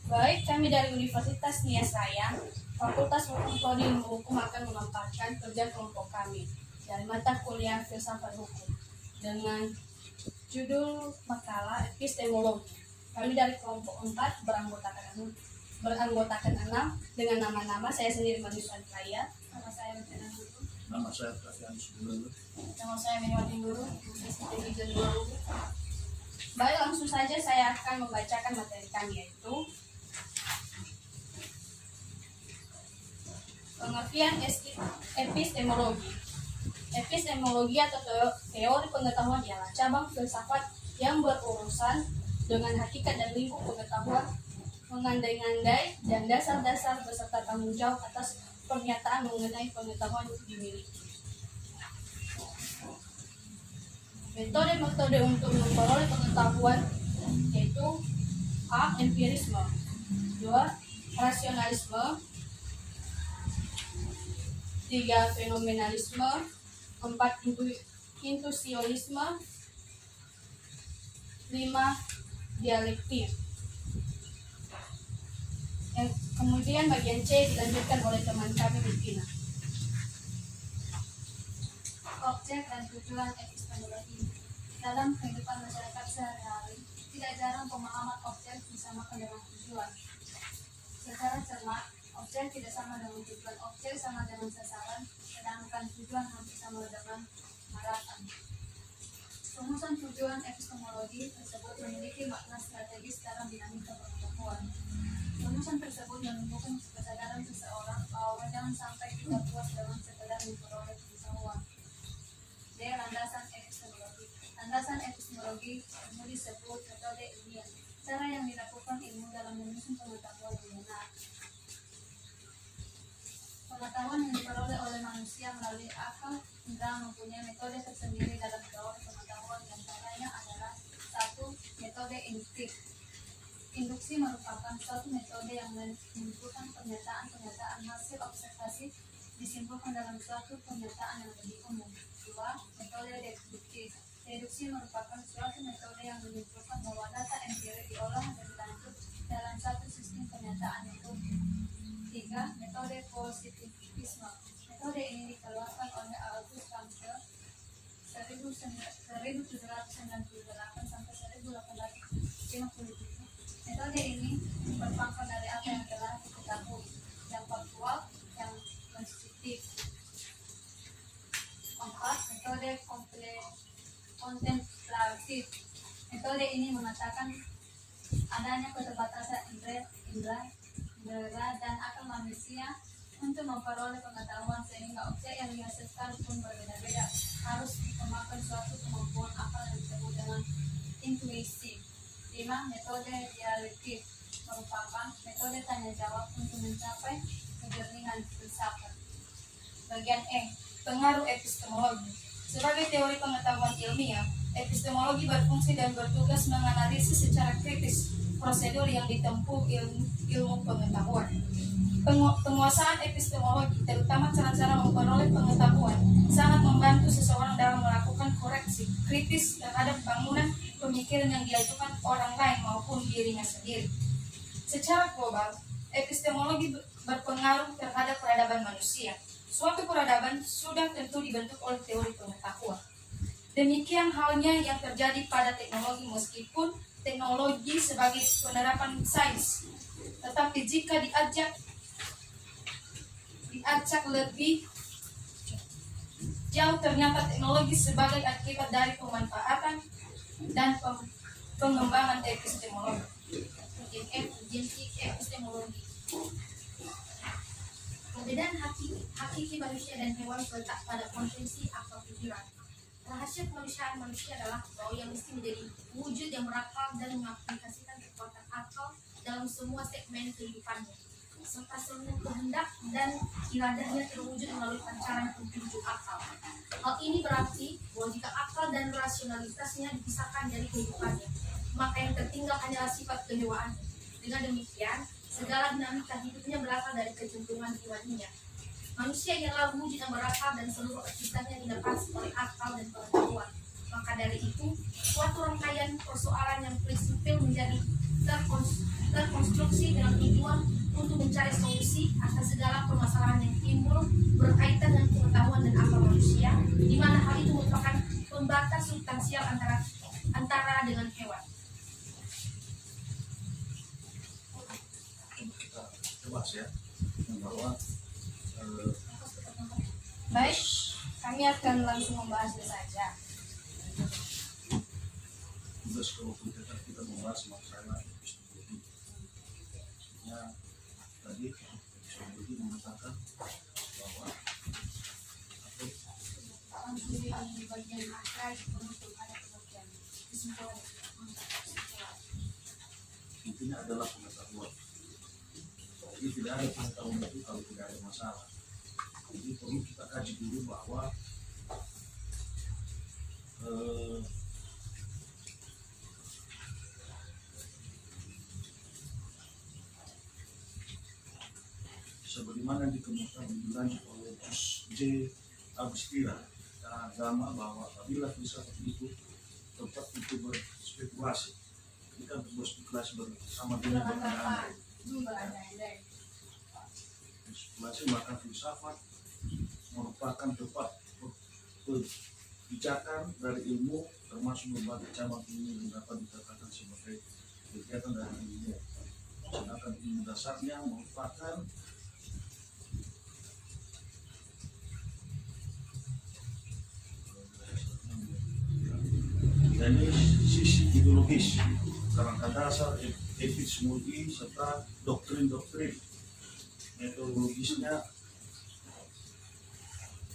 Baik, kami dari Universitas Nias Raya, Fakultas Hukum Prodi Ilmu Hukum akan memaparkan kerja kelompok kami dari mata kuliah Filsafat Hukum dengan judul makalah epistemologi. Kami dari kelompok 4 beranggotakan 6 dengan nama-nama. Saya sendiri Manusia Raya, nama saya Rencana Guru, Nama saya Pravian Suguru. nama saya Miniwati Guru, Strategi Guru. Baik, langsung saja saya akan membacakan materi kami, yaitu pengertian epistemologi. Epistemologi atau teori pengetahuan ialah cabang filsafat yang berurusan dengan hakikat dan lingkup pengetahuan, mengandai-andai dan dasar-dasar beserta tanggung jawab atas pernyataan mengenai pengetahuan dimiliki. Metode-metode untuk memperoleh pengetahuan yaitu A. Empirisme, 2. Rasionalisme, 3. Fenomenalisme, 4. Intuisionisme, 5. Dialektik. Kemudian bagian C dilanjutkan oleh teman kami Bettina. Objek dan tujuan epistemologi. Dalam kehidupan masyarakat sehari-hari, tidak jarang pemahaman objek disamakan dengan tujuan. Secara cermat, objek tidak sama dengan tujuan. Objek sama dengan sasaran, sedangkan tujuan hampir sama dengan harapan. Rumusan tujuan epistemologi tersebut memiliki makna strategis dalam dinamika pengetahuan. Rumusan tersebut menunjukkan kesadaran seseorang bahwa jangan sampai kita puas dengan sekedar memperoleh pengetahuan. D. Landasan epistemologi. Landasan epistemologi ilmu disebut metode ilmiah, cara yang dilakukan ilmu dalam menyusun pengetahuan yang benar. Pengetahuan yang diperoleh oleh manusia melalui akal indera mempunyai metode tersendiri dalam teori pengetahuan, di antaranya adalah 1. Metode induktif. Induksi merupakan suatu metode yang menyimpulkan pernyataan-pernyataan hasil observasi disimpulkan dalam suatu pernyataan yang lebih umum. 2. Metode deduktif. Deduksi merupakan suatu metode yang menyimpulkan bahwa data empirik diolah dan dilanjut dalam satu sistem pernyataan yang umum. 3. Metode positivisme. Metode ini dikeluarkan oleh August Comte 1798 sampai 1857. Metode ini berpangkat dari apa yang telah diketahui, yang faktual, yang konstitutif. 4. Metode kontemplatif. Metode ini mengatakan adanya keterbatasan indera dan akal manusia untuk memperoleh pengetahuan, sehingga objek yang dihasilkan pun berbeda-beda. Harus dikembangkan suatu kemampuan akal yang disebut dengan intuisi. 5. Metode dialektik merupakan metode tanya jawab untuk mencapai kejernihan filsafat. Bagian E. Pengaruh epistemologi. Sebagai teori pengetahuan ilmiah, epistemologi berfungsi dan bertugas menganalisis secara kritis prosedur yang ditempuh ilmu pengetahuan. Penguasaan epistemologi, terutama cara-cara memperoleh pengetahuan, sangat membantu seseorang dalam melakukan koreksi kritis terhadap bangunan pemikiran yang diajukan orang lain maupun dirinya sendiri. Secara global, epistemologi berpengaruh terhadap peradaban manusia. Suatu peradaban sudah tentu dibentuk oleh teori pengetahuan. Demikian halnya yang terjadi pada teknologi, meskipun teknologi sebagai penerapan sains, tetapi jika diajak lebih jauh, ternyata teknologi sebagai akibat dari pemanfaatan dan pengembangan epistemologi. Epistemologi. Perbedaan hakiki manusia dan hewan terletak pada konvensi akal pikiran. Rahasia kemanusiaan manusia adalah bahwa ia mesti menjadi wujud yang berakal dan mengaplikasikan kekuatan akal dalam semua segmen kehidupannya, serta seluruh kehendak dan iradahnya terwujud melalui pancaran petunjuk akal. Hal ini berarti bahwa jika akal dan rasionalitasnya dipisahkan dari kehidupannya, maka yang tertinggal hanyalah sifat kejiwaannya. Dengan demikian, segala dinamika hidupnya berasal dari kecenderungan jiwanya. Manusia ialah wujud yang berakal dan seluruh aktivitasnya dilepas oleh akal dan pengetahuan. Maka dari itu, suatu rangkaian persoalan yang prinsipil menjadi terkonstruksi dengan tujuan untuk mencari solusi atas segala permasalahan yang timbul berkaitan dengan pengetahuan dan akal manusia, di mana hal itu merupakan pembatas substansial antara dengan hewan. Kita bahas ya, bahwa Baik, kami akan langsung membahasnya saja. tugas kelompok kita membahas masalah epistemologi. Ya, tadi epistemologi mengatakan bahwa Langsung di bagian akhir untuk ada bagian kesimpulan. intinya adalah pengetahuan. Jadi tidak ada pengetahuan itu kalau tidak ada masalah. Jadi perlu kita kaji dulu bahwa sebagaimana dikemukakan dilanjut oleh J. Agustira agama bahwa apabila filsafat itu tempat itu berspekulasi, kita berspekulasi bersama dengan berandai-andai. Spekulasi maka filsafat merupakan tempat pijakan dari ilmu, termasuk berbagai cabang ilmu yang dapat dikatakan sebagai kegiatan dari ilmu. Sedangkan ilmu dasarnya merupakan dari sisi ideologis, kerangka dasar, epistemologi serta doktrin-doktrin. Metodologisnya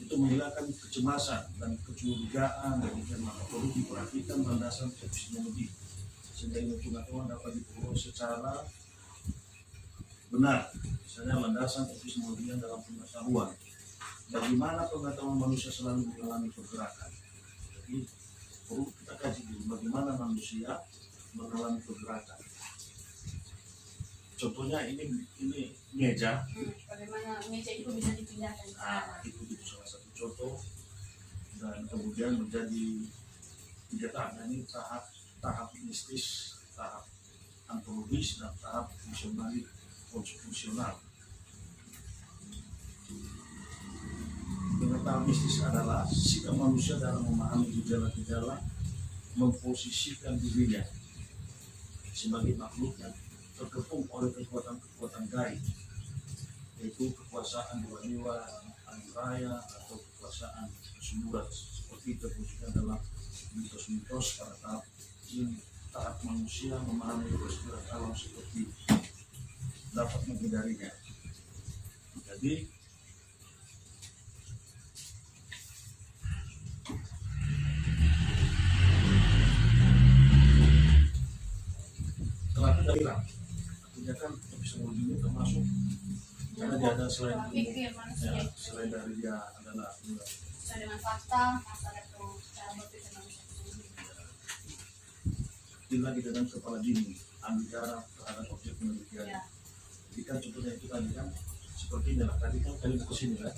itu menghilangkan kecemasan dan kecurigaan dari maka perlu diperhatikan landasan epistemologi sehingga ilmu pengetahuan dapat diperoleh secara benar. Misalnya landasan epistemologi dalam pengetahuan, bagaimana pengetahuan manusia selalu mengalami pergerakan. Jadi perlu kita kaji dulu bagaimana manusia mengalami pergerakan. Contohnya ini meja. Bagaimana meja itu bisa dipindahkan? Itu salah satu contoh. Dan kemudian menjadi 3 tahap. Ini tahap mistis, tahap antologis, dan tahap fungsional. Dengan tahap mistis adalah sikap manusia dalam memahami gejala-gejala, memposisikan dirinya sebagai makhluk yang terkepung oleh kekuatan gaib, yaitu kekuasaan dewa-dewa, angin raya, atau kekuasaan kesuburan seperti terwujudkan dalam mitos-mitos. Pada tahap ini, tahap manusia memahami keseluruhan alam seperti dapat menghindarinya. Jadi terapi daerah, artinya kan epistemologi ini termasuk karena dia ada selain Pikir manusia ya, selain dari dia adalah sesuai dengan fakta, asal atau cara berpikir manusia. dia lagi dengan kepala dingin, ambil jarak terhadap objek penelitian. Ya. Jadi kan contohnya itu tadi kan seperti ini lah, tadi kan kalian ke sini kan,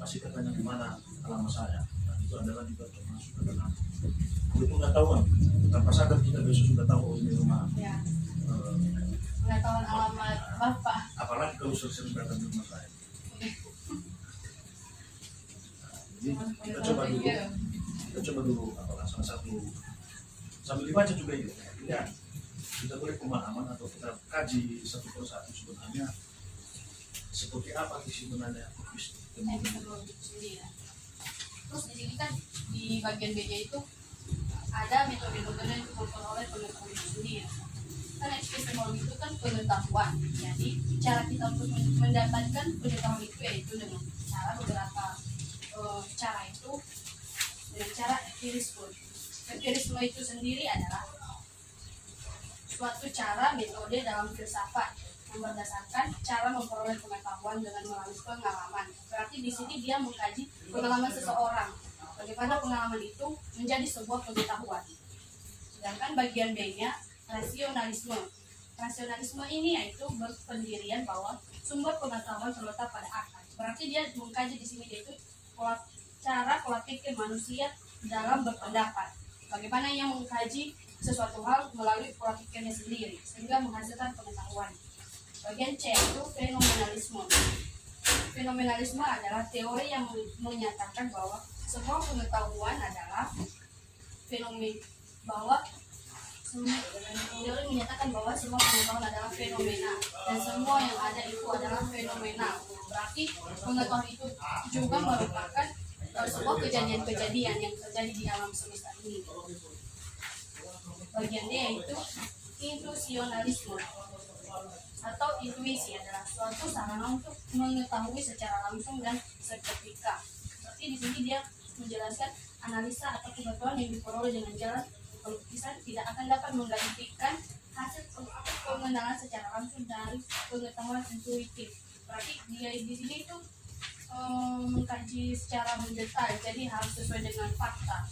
pasti katanya di mana alamat saya. Nah, itu adalah juga termasuk adalah pengetahuan. Tanpa sadar kita besok sudah tahu oh, ini rumah. Ya. Pengetahuan alamat Bapak. Apalagi kalau sering datang di rumah saya. Jadi kita coba dulu apalah salah satu sambil dibaca juga itu. Ya, kita beri pemahaman atau kita kaji satu persatu sebenarnya seperti apa sih sebenarnya Epistemologi sendiri. Terus di sini kan di bagian BJ itu ada metode-metode yang diperoleh oleh pengetahuan itu sendiri. Kan epistemologi itu kan pengetahuan. Jadi cara kita untuk mendapatkan pengetahuan itu yaitu dengan cara beberapa cara itu dengan cara empirisme. Empirisme itu sendiri adalah suatu cara metode dalam filsafat yang berdasarkan cara memperoleh pengetahuan dengan melalui pengalaman. Berarti di sini dia mengkaji pengalaman seseorang. Bagaimana pengalaman itu menjadi sebuah pengetahuan. Sedangkan bagian B-nya rasionalisme. Rasionalisme ini yaitu berpendirian bahwa sumber pengetahuan terletak pada akal. Berarti dia mengkaji di sini yaitu cara pola pikir manusia dalam berpendapat. Bagaimana ia mengkaji sesuatu hal melalui pola pikirnya sendiri sehingga menghasilkan pengetahuan. Bagian C itu fenomenalisme. Fenomenalisme adalah teori yang menyatakan bahwa semua pengetahuan adalah teori menyatakan bahwa semua pengetahuan adalah fenomena dan semua yang ada itu adalah fenomenal. Berarti pengetahuan itu juga merupakan sebuah kejadian-kejadian yang terjadi di alam semesta ini. Bagian D yaitu intuisionalisme atau intuisi adalah suatu sarana untuk mengetahui secara langsung dan seketika. Berarti di sini dia menjelaskan analisa atau pengetahuan yang diperoleh dengan jalan pelukisan tidak akan dapat menggantikan hasil pengenalan secara langsung dari pengetahuan intuitif. Berarti dia di sini itu mengkaji secara mendetail, jadi harus sesuai dengan fakta,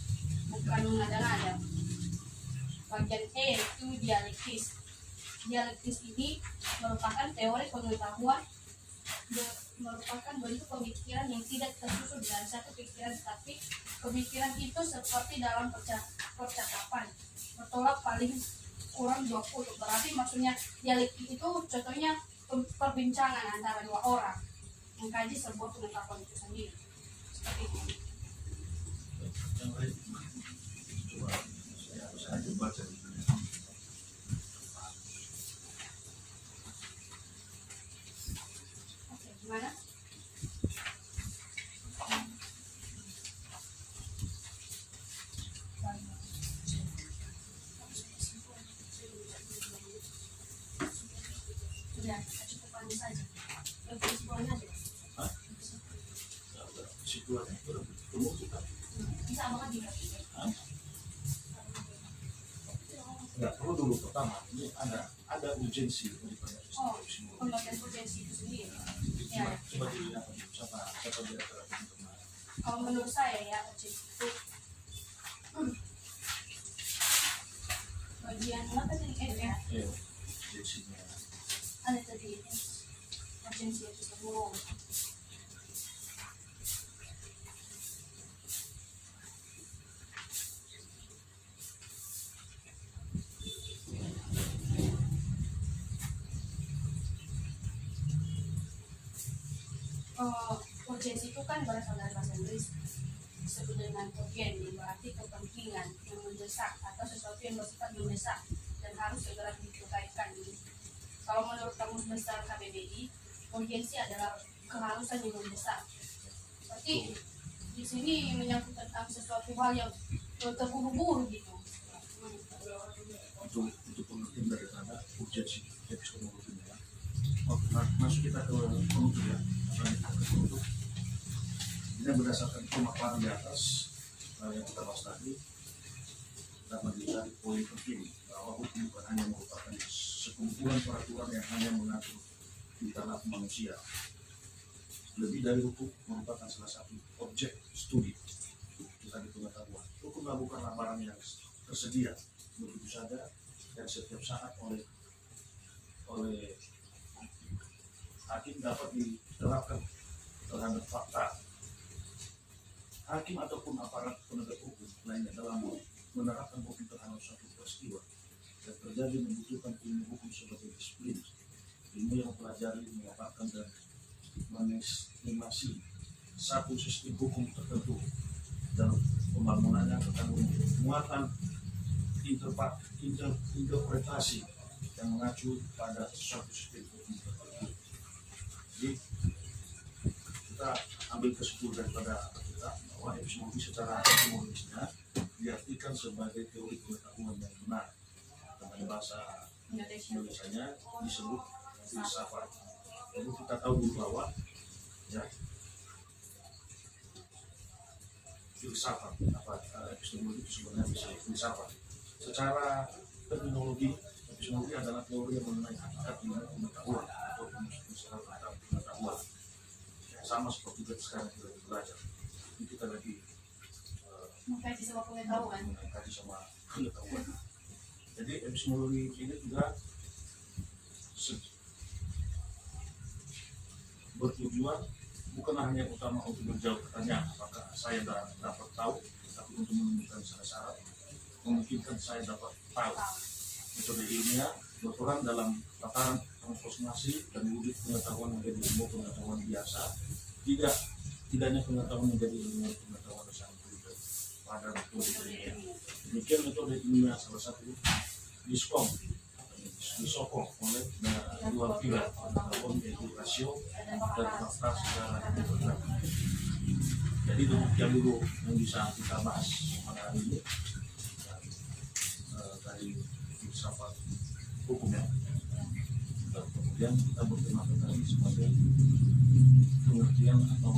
bukan mengada-ngada. Bagian E itu dialektis. Dialektis ini merupakan teori pengetahuan, merupakan bentuk pemikiran yang tidak tersusun dari satu pikiran, tapi pemikiran itu seperti dalam percakapan bertolak paling kurang 20. Berarti maksudnya dialektis itu contohnya perbincangan antara dua orang mengkaji sebuah pengetahuan itu sendiri. Seperti itu. Yang lain coba saya baca. Oke, gimana? Sudah, cukup panjang saja. Kesimpulannya aja. Kesimpulannya itu ketemu kita. Bisa banget juga. Nggak perlu dulu pertama ini ada urgensi daripada Oh, sistem pembagian potensi itu sendiri. coba dilihat siapa dia terhadap kemarin. Kalau menurut saya ya, urgensi itu bagian apa tadi? Ya, Urgensinya ada tadi urgensi itu semua. Urgensi itu kan berasal dari bahasa Inggris, disebut dengan urgen, yang berarti kepentingan yang mendesak atau sesuatu yang bersifat mendesak dan harus segera diselesaikan. Kalau menurut Kamus Besar KBBI, urgensi adalah keharusan yang mendesak. Berarti di sini menyangkut tentang sesuatu hal yang terburu-buru gitu. untuk pengertian daripada urgensi epistemologinya. Masuk kita ke penutup ya. Penutup. Ini berdasarkan pemaparan di atas yang kita bahas tadi dapat dilihat poin penting bahwa hukum bukan hanya merupakan sekumpulan peraturan yang hanya mengatur di tanah manusia. Lebih dari hukum merupakan salah satu objek studi kita di pengetahuan. Hukumlah bukanlah barang yang tersedia begitu saja dan setiap saat oleh hakim dapat diterapkan terhadap fakta. Hakim ataupun aparat penegak hukum lainnya dalam menerapkan hukum terhadap suatu peristiwa yang terjadi membutuhkan ilmu hukum sebagai disiplin, ilmu yang mempelajari, memaparkan dan mengestimasi satu sistem hukum tertentu dan pembangunannya terkandung muatan interpretasi yang mengacu pada suatu sistem hukum tertentu. Jadi kita ambil kesimpulan daripada kita bahwa epistemologi secara epistemologisnya diartikan sebagai teori pengetahuan yang benar. Dalam bahasa Indonesia-nya disebut filsafat. Jadi kita tahu dulu bahwa ya filsafat epistemologi itu sebenarnya bisa filsafat. Secara terminologi, epistemologi adalah teori yang mengenai hakikat ilmu pengetahuan atau masalah tentang pengetahuan. Sama seperti kita sekarang kita belajar. Ini kita lagi mengkaji sama pengetahuan. Mengkaji sama pengetahuan. Jadi epistemologi ini juga bertujuan bukan hanya utama untuk menjawab pertanyaan apakah saya dapat tahu, tapi untuk menemukan syarat-syarat memungkinkan saya dapat PAU. Metode ilmiah berperan dalam tataran transformasi dan wujud pengetahuan menjadi ilmu pengetahuan biasa, tidaknya pengetahuan menjadi ilmu pengetahuan yang pada metode ilmiah. Demikian metode ilmiah salah satu disokong oleh dua pilar pengetahuan, yaitu rasio dan fakta secara integratif. Jadi demikian dulu yang bisa kita bahas pada hari ini dari filsafat hukum ya. Dan kemudian kita berterima kasih sebagai pengertian atau